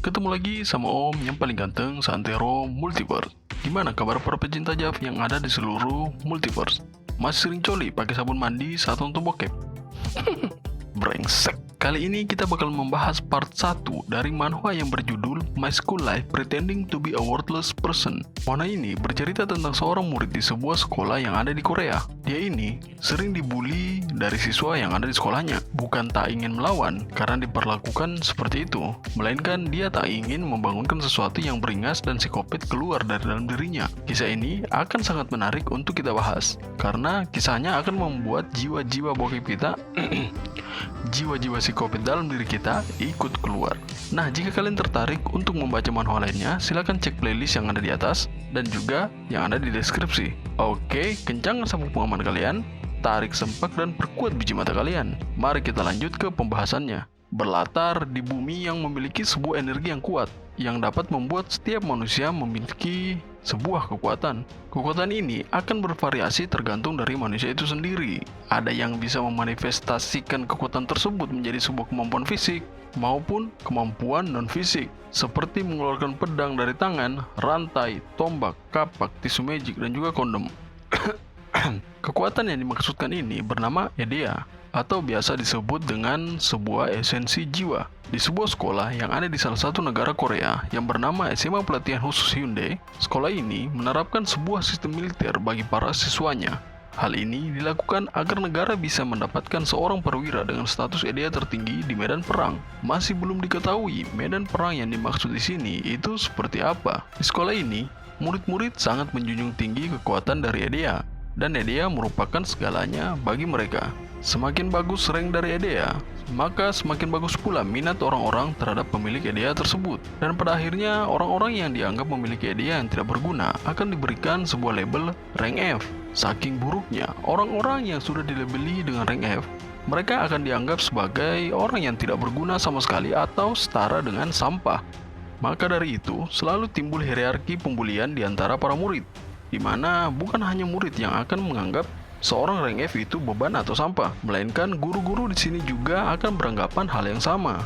ketemu lagi sama Om yang paling ganteng seantero multiverse. Gimana kabar para pecinta Jav yang ada di seluruh multiverse? Masih sering coli pakai sabun mandi saat nonton bokep? Brengsek. Kali ini kita bakal membahas part 1 dari manhwa yang berjudul My School Life Pretending to be a Worthless Person. Manhwa ini bercerita tentang seorang murid di sebuah sekolah yang ada di Korea. Dia ini sering dibully dari siswa yang ada di sekolahnya. Bukan tak ingin melawan karena diperlakukan seperti itu, melainkan dia tak ingin membangunkan sesuatu yang beringas dan psikopat keluar dari dalam dirinya. Kisah ini akan sangat menarik untuk kita bahas, karena kisahnya akan membuat jiwa-jiwa bokep kita jiwa-jiwa psikopat dalam diri kita ikut keluar. Nah, jika kalian tertarik untuk membaca manhwa lainnya, silahkan cek playlist yang ada di atas dan juga yang ada di deskripsi. Oke, kencangkan sabuk pengaman kalian, tarik sempak dan perkuat biji mata kalian. Mari kita lanjut ke pembahasannya. Berlatar di bumi yang memiliki sebuah energi yang kuat, yang dapat membuat setiap manusia memiliki sebuah kekuatan. Kekuatan ini akan bervariasi tergantung dari manusia itu sendiri. Ada yang bisa memanifestasikan kekuatan tersebut menjadi sebuah kemampuan fisik maupun kemampuan non-fisik, seperti mengeluarkan pedang dari tangan, rantai, tombak, kapak, tisu magic, dan juga kondom. Kekuatan yang dimaksudkan ini bernama Edea, atau biasa disebut dengan sebuah esensi jiwa. Di sebuah sekolah yang ada di salah satu negara Korea yang bernama SMA Pelatihan Khusus Hyundai, sekolah ini menerapkan sebuah sistem militer bagi para siswanya. Hal ini dilakukan agar negara bisa mendapatkan seorang perwira dengan status EDA tertinggi di medan perang. Masih belum diketahui medan perang yang dimaksud di sini itu seperti apa. Di sekolah ini, murid-murid sangat menjunjung tinggi kekuatan dari EDA, dan EDA merupakan segalanya bagi mereka. Semakin bagus rank dari EDA, maka semakin bagus pula minat orang-orang terhadap pemilik EDA tersebut. Dan pada akhirnya, orang-orang yang dianggap memiliki EDA yang tidak berguna akan diberikan sebuah label rank F. Saking buruknya, orang-orang yang sudah dilabeli dengan rank F, mereka akan dianggap sebagai orang yang tidak berguna sama sekali atau setara dengan sampah. Maka dari itu, selalu timbul hierarki pembulian di antara para murid, di mana bukan hanya murid yang akan menganggap seorang rank F itu beban atau sampah, melainkan guru-guru di sini juga akan beranggapan hal yang sama.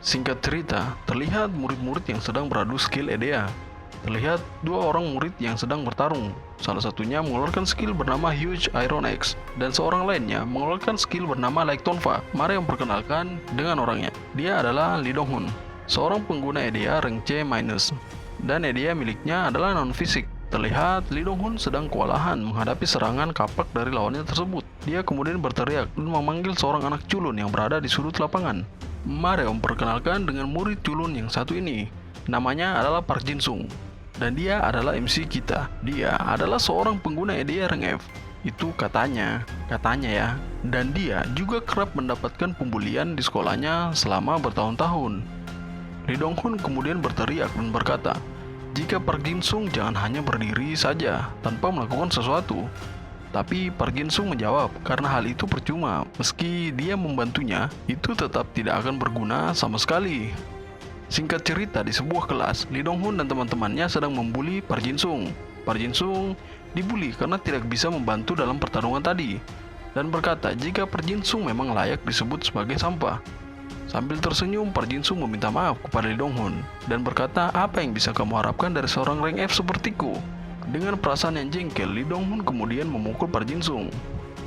Singkat cerita, terlihat murid-murid yang sedang beradu skill EDA. Terlihat dua orang murid yang sedang bertarung. Salah satunya mengeluarkan skill bernama Huge Iron X, dan seorang lainnya mengeluarkan skill bernama Like Tonfa. Mari memperkenalkan dengan orangnya. Dia adalah Lee Dong-hun, seorang pengguna EDA rank C-, dan EDA miliknya adalah non-fisik. Terlihat Lee Dong-hun sedang kewalahan menghadapi serangan kapak dari lawannya tersebut. Dia kemudian berteriak dan memanggil seorang anak culun yang berada di sudut lapangan. Mari memperkenalkan dengan murid culun yang satu ini. Namanya adalah Park Jin Sung, dan dia adalah MC kita. Dia adalah seorang pengguna EDA rank F. Itu katanya ya. Dan dia juga kerap mendapatkan pembulian di sekolahnya selama bertahun-tahun. Lee Dong-hun kemudian berteriak dan berkata, jika Park Jin Sung jangan hanya berdiri saja tanpa melakukan sesuatu. Tapi Park Jin Sung menjawab, karena hal itu percuma. Meski dia membantunya, itu tetap tidak akan berguna sama sekali. Singkat cerita, di sebuah kelas, Lee Dong-hun dan teman-temannya sedang membuli Park Jin Sung. Park Jin Sung dibuli karena tidak bisa membantu dalam pertarungan tadi, dan berkata jika Park Jin Sung memang layak disebut sebagai sampah. Sambil tersenyum, Park Jin Sung meminta maaf kepada Lee Dong-hun dan berkata, apa yang bisa kamu harapkan dari seorang rank F sepertiku? Dengan perasaan yang jengkel, Lee Dong-hun kemudian memukul Park Jin Sung.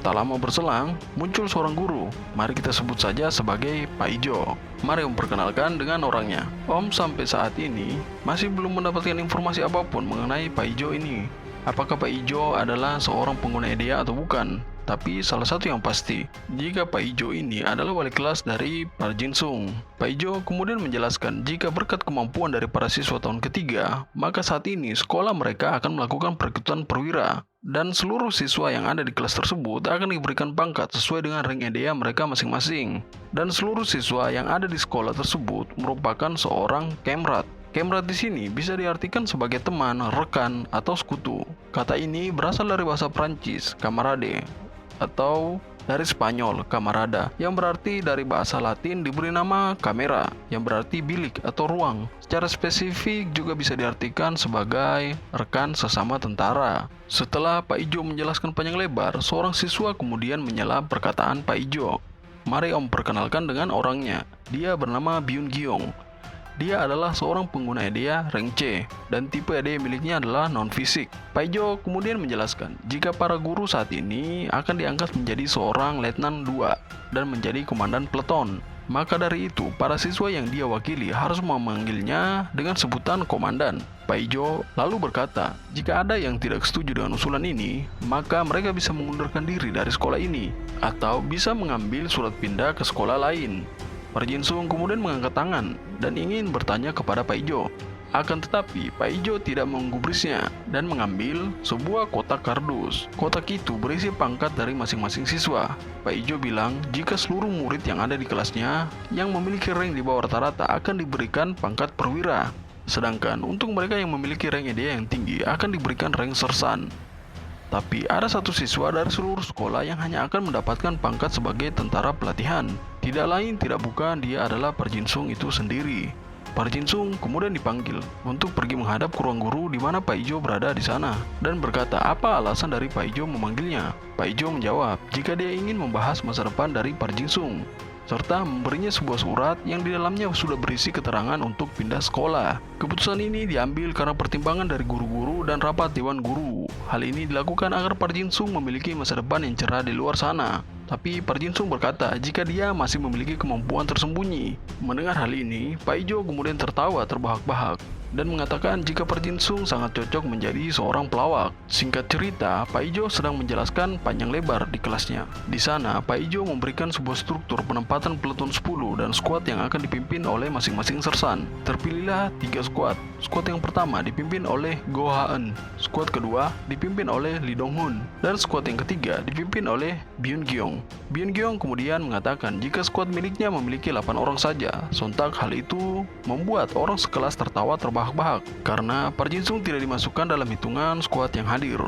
Tak lama berselang, muncul seorang guru. Mari kita sebut saja sebagai Pak Ijo. Mari memperkenalkan dengan orangnya. Om sampai saat ini masih belum mendapatkan informasi apapun mengenai Pak Ijo ini. Apakah Pak Ijo adalah seorang pengguna EDA atau bukan? Tapi salah satu yang pasti, jika Pak Ijo ini adalah wali kelas dari Park Jin Sung. Pak Ijo kemudian menjelaskan jika berkat kemampuan dari para siswa tahun ketiga, maka saat ini sekolah mereka akan melakukan perekrutan perwira. Dan seluruh siswa yang ada di kelas tersebut akan diberikan pangkat sesuai dengan rank EDA mereka masing-masing. Dan seluruh siswa yang ada di sekolah tersebut merupakan seorang kemrat. Kemrat di sini bisa diartikan sebagai teman, rekan, atau sekutu. Kata ini berasal dari bahasa Prancis, camarade, atau dari Spanyol, camarada, yang berarti dari bahasa Latin diberi nama kamera, yang berarti bilik atau ruang. Secara spesifik juga bisa diartikan sebagai rekan sesama tentara. Setelah Pak Ijo menjelaskan panjang lebar, seorang siswa kemudian menyela perkataan Pak Ijo. Mari Om perkenalkan dengan orangnya. Dia bernama Byun Gyong. Dia adalah seorang pengguna EDA rank C, dan tipe EDA miliknya adalah non-fisik. Paijo kemudian menjelaskan, jika para guru saat ini akan diangkat menjadi seorang letnan 2 dan menjadi komandan peleton. Maka dari itu, para siswa yang dia wakili harus memanggilnya dengan sebutan komandan. Paijo lalu berkata, jika ada yang tidak setuju dengan usulan ini, maka mereka bisa mengundurkan diri dari sekolah ini, atau bisa mengambil surat pindah ke sekolah lain. Park-Jin-sung kemudian mengangkat tangan dan ingin bertanya kepada Paijo. Akan tetapi, Paijo tidak menggubrisnya dan mengambil sebuah kotak kardus. Kotak itu berisi pangkat dari masing-masing siswa. Paijo bilang jika seluruh murid yang ada di kelasnya yang memiliki rank di bawah rata-rata akan diberikan pangkat perwira. Sedangkan untuk mereka yang memiliki rank EDA yang tinggi akan diberikan rank sersan. Tapi ada satu siswa dari seluruh sekolah yang hanya akan mendapatkan pangkat sebagai tentara pelatihan. Tidak lain tidak bukan dia adalah Park-Jin-sung itu sendiri. Park-Jin-sung kemudian dipanggil untuk pergi menghadap ke ruang guru di mana Paijo berada di sana dan berkata apa alasan dari Paijo memanggilnya. Paijo menjawab jika dia ingin membahas masa depan dari Park-Jin-sung serta memberinya sebuah surat yang di dalamnya sudah berisi keterangan untuk pindah sekolah. Keputusan ini diambil karena pertimbangan dari guru-guru dan rapat dewan guru. Hal ini dilakukan agar Park-Jin-sung memiliki masa depan yang cerah di luar sana. Tapi Park-Jin-sung berkata jika dia masih memiliki kemampuan tersembunyi. Mendengar hal ini, Paijo kemudian tertawa terbahak-bahak dan mengatakan jika Park-Jin-sung sangat cocok menjadi seorang pelawak. Singkat cerita, Paijo sedang menjelaskan panjang lebar di kelasnya. Di sana, Paijo memberikan sebuah struktur penempatan peleton 10 dan skuad yang akan dipimpin oleh masing-masing sersan. Terpilihlah 3 skuad. Skuad yang pertama dipimpin oleh Go Ha-eun, skuad kedua dipimpin oleh Lee Dong-hun, dan skuad yang ketiga dipimpin oleh Byun-gyeong. Byun-gyeong kemudian mengatakan jika skuad miliknya memiliki 8 orang saja. Sontak hal itu membuat orang sekelas tertawa terbahak-bahak karena Park-Jin-sung tidak dimasukkan dalam hitungan skuad yang hadir.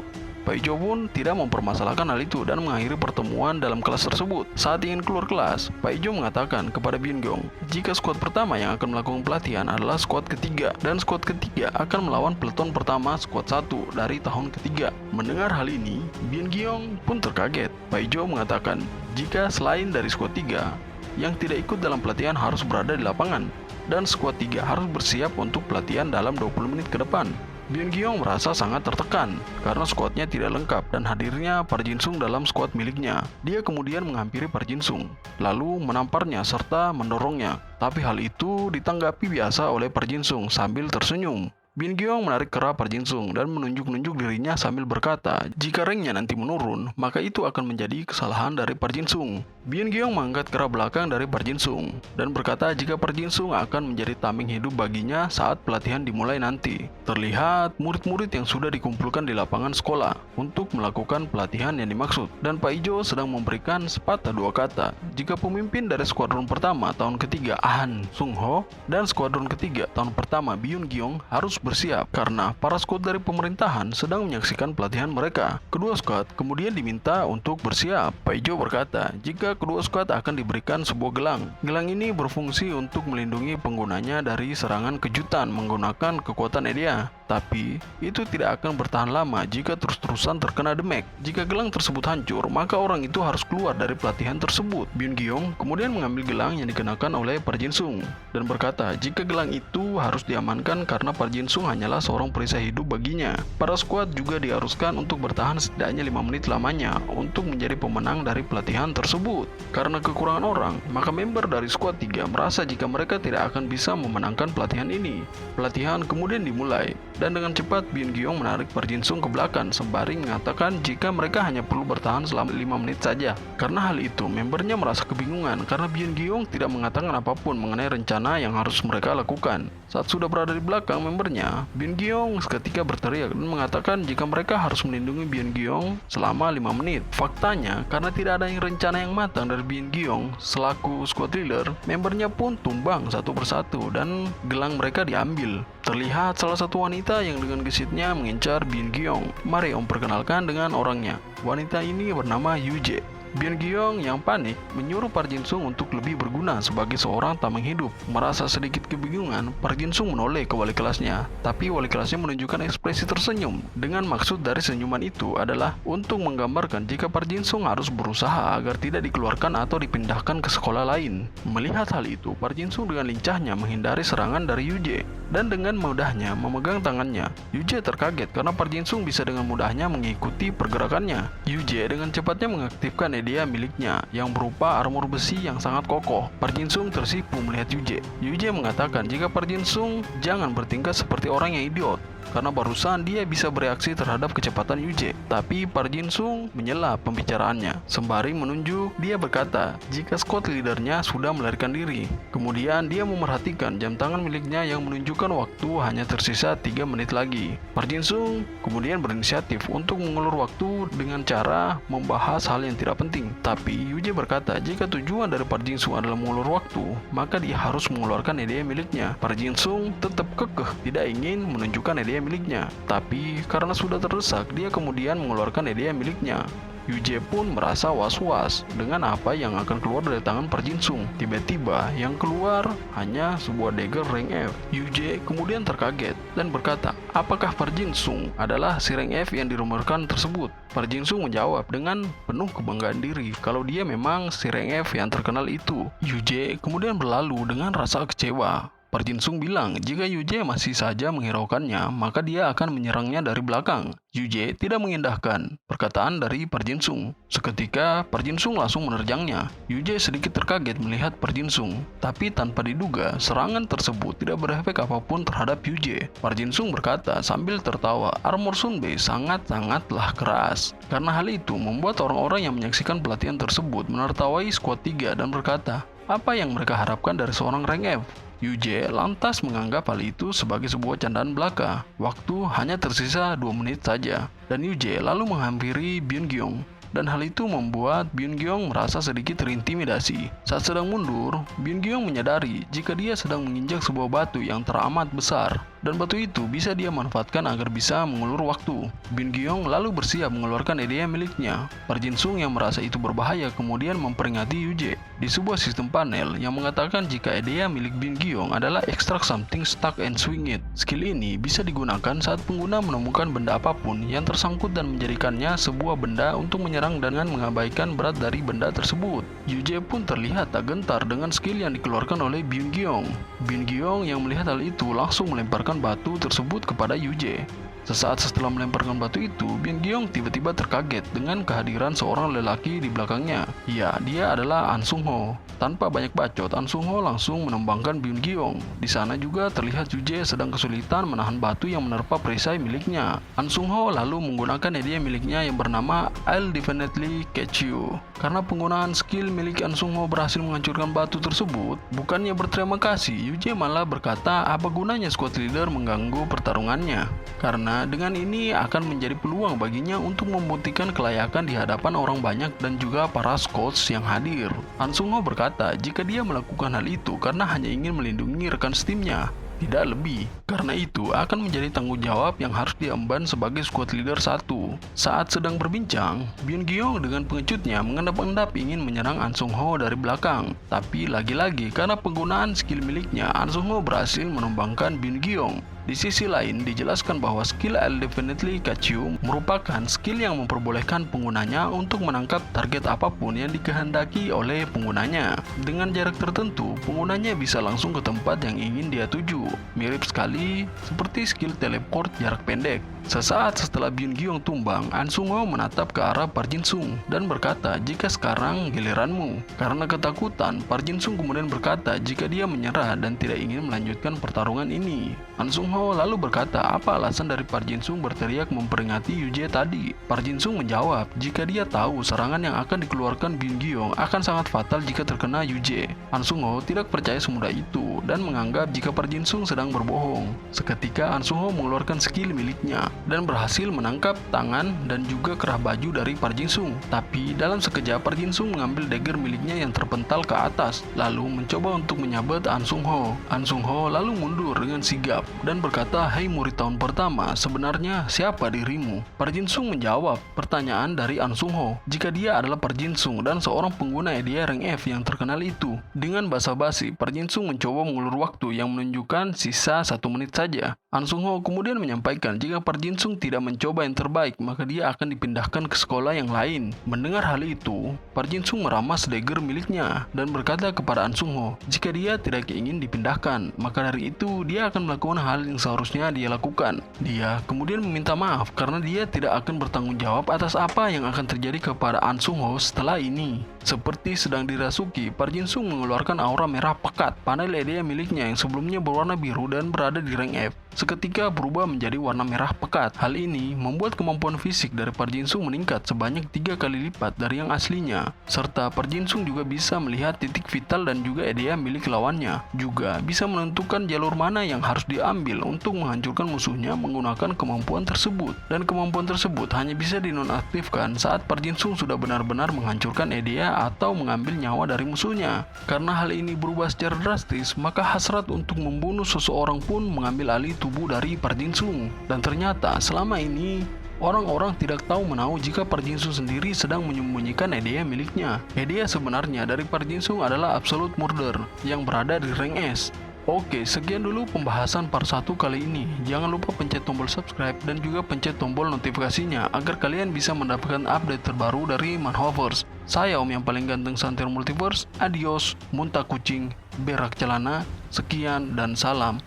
Paijo pun tidak mempermasalahkan hal itu dan mengakhiri pertemuan dalam kelas tersebut. Saat ingin keluar kelas, Paijo mengatakan kepada Byun-gyeong jika skuad pertama yang akan melakukan pelatihan adalah skuad ketiga dan skuad ketiga akan melawan peleton pertama skuad 1 dari tahun ketiga. Mendengar hal ini, Byun-gyeong pun terkaget. Paijo mengatakan jika selain dari skuad 3 yang tidak ikut dalam pelatihan harus berada di lapangan dan skuad 3 harus bersiap untuk pelatihan dalam 20 menit ke depan. Byun-gyeong merasa sangat tertekan karena skuadnya tidak lengkap dan hadirnya Park-Jin-sung dalam skuad miliknya. Dia kemudian menghampiri Park-Jin-sung, lalu menamparnya serta mendorongnya. Tapi hal itu ditanggapi biasa oleh Park-Jin-sung sambil tersenyum. Byun-gyeong menarik kerah Park-Jin-sung dan menunjuk-nunjuk dirinya sambil berkata, jika ranknya nanti menurun, maka itu akan menjadi kesalahan dari Park-Jin-sung. Byun-gyeong mengangkat kerah belakang dari Park-Jin-sung dan berkata jika Park-Jin-sung akan menjadi tameng hidup baginya saat pelatihan dimulai nanti. Terlihat murid-murid yang sudah dikumpulkan di lapangan sekolah untuk melakukan pelatihan yang dimaksud, dan Paijo sedang memberikan sepatah dua kata jika pemimpin dari skuadron pertama tahun ketiga Han Sung-ho dan skuadron ketiga tahun pertama Byun-gyeong harus bersiap karena para skuad dari pemerintahan sedang menyaksikan pelatihan mereka. Kedua skuad kemudian diminta untuk bersiap. Paijo berkata jika kedua skuad akan diberikan sebuah gelang. Gelang ini berfungsi untuk melindungi penggunanya dari serangan kejutan menggunakan kekuatan EDA. Tapi itu tidak akan bertahan lama jika terus-terusan terkena damage. Jika gelang tersebut hancur, maka orang itu harus keluar dari pelatihan tersebut. Byun-gyeong kemudian mengambil gelang yang dikenakan oleh Park-Jin-sung dan berkata jika gelang itu harus diamankan karena Park-Jin-sung hanyalah seorang perisai hidup baginya. Para skuad juga diharuskan untuk bertahan setidaknya 5 menit lamanya untuk menjadi pemenang dari pelatihan tersebut. Karena kekurangan orang, maka member dari skuad 3 merasa jika mereka tidak akan bisa memenangkan pelatihan ini. Pelatihan kemudian dimulai. Dan dengan cepat Byun-gyeong menarik Park-Jin-sung ke belakang sembari mengatakan jika mereka hanya perlu bertahan selama 5 menit saja. Karena hal itu, membernya merasa kebingungan karena Byun-gyeong tidak mengatakan apapun mengenai rencana yang harus mereka lakukan. Saat sudah berada di belakang membernya, Byun-gyeong seketika berteriak dan mengatakan jika mereka harus melindungi Byun-gyeong selama 5 menit. Faktanya, karena tidak ada rencana yang matang dari Byun-gyeong selaku squad leader, membernya pun tumbang satu persatu dan gelang mereka diambil. Terlihat salah satu wanita yang dengan gesitnya mengincar Byun-gyeong. Mari om perkenalkan dengan orangnya. Wanita ini bernama Yuje. Byun Gyong yang panik menyuruh Park Jin Sung untuk lebih berguna sebagai seorang tameng hidup. Merasa sedikit kebingungan, Park Jin Sung menoleh ke wali kelasnya, tapi wali kelasnya menunjukkan ekspresi tersenyum. Dengan maksud dari senyuman itu adalah untuk menggambarkan jika Park Jin Sung harus berusaha agar tidak dikeluarkan atau dipindahkan ke sekolah lain. Melihat hal itu, Park Jin Sung dengan lincahnya menghindari serangan dari Yoo Jae dan dengan mudahnya memegang tangannya. Yoo Jae terkaget karena Park Jin Sung bisa dengan mudahnya mengikuti pergerakannya. Yoo Jae dengan cepatnya mengaktifkan idea miliknya yang berupa armor besi yang sangat kokoh. Park Jin Sung tersipu melihat Yoo Jae. Yoo Jae mengatakan jika Park Jin Sung jangan bertingkah seperti orang yang idiot, karena barusan dia bisa bereaksi terhadap kecepatan Yoo Jae. Tapi Park Jin Sung menyela pembicaraannya sembari menunjuk. Dia berkata jika squad leadernya sudah melarikan diri. Kemudian dia memerhatikan jam tangan miliknya yang menunjukkan waktu hanya tersisa 3 menit lagi. Park Jin Sung kemudian berinisiatif untuk mengulur waktu dengan cara membahas hal yang tidak penting. Tapi Yoo Jae berkata jika tujuan dari Park Jin Sung adalah mengulur waktu, maka dia harus mengeluarkan ide miliknya. Park Jin Sung tetap kekeh tidak ingin menunjukkan ide miliknya, tapi karena sudah terdesak, dia kemudian mengeluarkan ide miliknya. Yoo Jae pun merasa was-was dengan apa yang akan keluar dari tangan Park Jin Sung. Tiba-tiba yang keluar hanya sebuah dagger rank F. Yoo Jae kemudian terkaget dan berkata, apakah Park Jin Sung adalah si rank F yang dirumorkan tersebut? Park Jin Sung menjawab dengan penuh kebanggaan diri kalau dia memang si rank F yang terkenal itu. Yoo Jae kemudian berlalu dengan rasa kecewa. Park Jin Sung bilang jika Yoo Jae masih saja menghiraukannya, maka dia akan menyerangnya dari belakang. Yoo Jae tidak mengindahkan perkataan dari Park Jin Sung. Seketika Park Jin Sung langsung menerjangnya. Yoo Jae sedikit terkaget melihat Park Jin Sung, tapi tanpa diduga serangan tersebut tidak berefek apapun terhadap Yoo Jae. Park Jin Sung berkata sambil tertawa, armor Sunbae sangatlah keras. Karena hal itu membuat orang-orang yang menyaksikan pelatihan tersebut menertawai skuad 3 dan berkata, apa yang mereka harapkan dari seorang rank F? Yoo Jae lantas menganggap hal itu sebagai sebuah candaan belaka. Waktu hanya tersisa 2 menit saja, dan Yoo Jae lalu menghampiri Byun Gyong. Dan hal itu membuat Byun Gyong merasa sedikit terintimidasi. Saat sedang mundur, Byun Gyong menyadari jika dia sedang menginjak sebuah batu yang teramat besar, dan batu itu bisa dia manfaatkan agar bisa mengulur waktu. Byun Gyong lalu bersiap mengeluarkan ide miliknya. Park Jin Sung yang merasa itu berbahaya kemudian memperingati Yoo Jae di sebuah sistem panel yang mengatakan jika ide milik Byun Gyong adalah extract something stuck and swing it. Skill ini bisa digunakan saat pengguna menemukan benda apapun yang tersangkut dan menjadikannya sebuah benda untuk menyerang dengan mengabaikan berat dari benda tersebut. Yoo Jae pun terlihat tak gentar dengan skill yang dikeluarkan oleh Byun Gyong. Byun Gyong yang melihat hal itu langsung melemparkan batu tersebut kepada Yoo Jae. Sesaat setelah melemparkan batu itu, Byun Gyong tiba-tiba terkaget dengan kehadiran seorang lelaki di belakangnya. Ya, dia adalah An Sung Ho. Tanpa banyak bacot, An Sung Ho langsung menembangkan Byun Gyong. Di sana juga terlihat Yoo Jae sedang kesulitan menahan batu yang menerpa perisai miliknya. An Sung Ho lalu menggunakan ide miliknya yang bernama I'll definitely catch you. Karena penggunaan skill milik An Sung Ho berhasil menghancurkan batu tersebut, bukannya berterima kasih, Yoo Jae malah berkata apa gunanya squad leader mengganggu pertarungannya. Karena dengan ini akan menjadi peluang baginya untuk membuktikan kelayakan di hadapan orang banyak dan juga para scouts yang hadir. An Sung Ho berkata jika dia melakukan hal itu karena hanya ingin melindungi rekan setimnya, tidak lebih. Karena itu akan menjadi tanggung jawab yang harus diemban sebagai squad leader 1. Saat sedang berbincang, Byun Gyong dengan pengecutnya mengendap-endap ingin menyerang An Sung Ho dari belakang. Tapi lagi-lagi karena penggunaan skill miliknya, An Sung Ho berhasil menumbangkan Byun Gyong. Di sisi lain, dijelaskan bahwa skill I'll definitely catch you merupakan skill yang memperbolehkan penggunanya untuk menangkap target apapun yang dikehendaki oleh penggunanya. Dengan jarak tertentu, penggunanya bisa langsung ke tempat yang ingin dia tuju. Mirip sekali seperti skill teleport jarak pendek. Sesaat setelah Byun Gyong tumbang, An Sung Ho menatap ke arah Park Jin Sung dan berkata jika sekarang giliranmu. Karena ketakutan, Park Jin Sung kemudian berkata jika dia menyerah dan tidak ingin melanjutkan pertarungan ini. An Sung Ho lalu berkata apa alasan dari Park Jin Sung berteriak memperingati Yoo Jae tadi. Park Jin Sung menjawab jika dia tahu serangan yang akan dikeluarkan Byun Gyong akan sangat fatal jika terkena Yoo Jae. An Sung Ho tidak percaya semudah itu dan menganggap jika Park Jin Sung sedang berbohong. Seketika An Sung Ho mengeluarkan skill miliknya dan berhasil menangkap tangan dan juga kerah baju dari Park Jin Sung. Tapi dalam sekejap Park Jin Sung mengambil dagger miliknya yang terpental ke atas lalu mencoba untuk menyabet An Sung Ho. An Sung Ho lalu mundur dengan sigap dan berkata, "Hei murid tahun pertama, sebenarnya siapa dirimu?" Park Jin Sung menjawab pertanyaan dari An Sung Ho jika dia adalah Park Jin Sung dan seorang pengguna EDA rank F yang terkenal itu. Dengan basa-basi, Park Jin Sung mencoba mengulur waktu yang menunjukkan sisa 1 menit saja. An Sung Ho kemudian menyampaikan jika Park Jin Sung tidak mencoba yang terbaik, maka dia akan dipindahkan ke sekolah yang lain. Mendengar hal itu, Park Jin Sung meramas dagger miliknya dan berkata kepada An Sung Ho jika dia tidak ingin dipindahkan, maka dari itu dia akan melakukan hal yang seharusnya dia lakukan. Dia kemudian meminta maaf karena dia tidak akan bertanggung jawab atas apa yang akan terjadi kepada An Sung Ho setelah ini. Seperti sedang dirasuki, Park Jin Sung mengeluarkan aura merah pekat. Panel EDA miliknya yang sebelumnya berwarna biru dan berada di rank F seketika berubah menjadi warna merah pekat. Hal ini membuat kemampuan fisik dari Park Jin Sung meningkat sebanyak 3 kali lipat dari yang aslinya. Serta Park Jin Sung juga bisa melihat titik vital dan juga EDA milik lawannya. Juga bisa menentukan jalur mana yang harus diambil untuk menghancurkan musuhnya menggunakan kemampuan tersebut. Dan kemampuan tersebut hanya bisa dinonaktifkan saat Park Jin Sung sudah benar-benar menghancurkan EDA atau mengambil nyawa dari musuhnya. Karena hal ini berubah secara drastis, maka hasrat untuk membunuh seseorang pun mengambil alih tubuh dari Park Jin Sung. Dan ternyata selama ini orang-orang tidak tahu menahu jika Park Jin Sung sendiri sedang menyembunyikan EDA miliknya. EDA sebenarnya dari Park Jin Sung adalah Absolute Murder yang berada di rank S. Oke, sekian dulu pembahasan part 1 kali ini. Jangan lupa pencet tombol subscribe dan juga pencet tombol notifikasinya agar kalian bisa mendapatkan update terbaru dari Manhwaverse. Saya Om yang paling ganteng Santir Multiverse. Adios, muntah kucing, berak celana. Sekian dan salam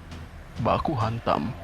baku hantam.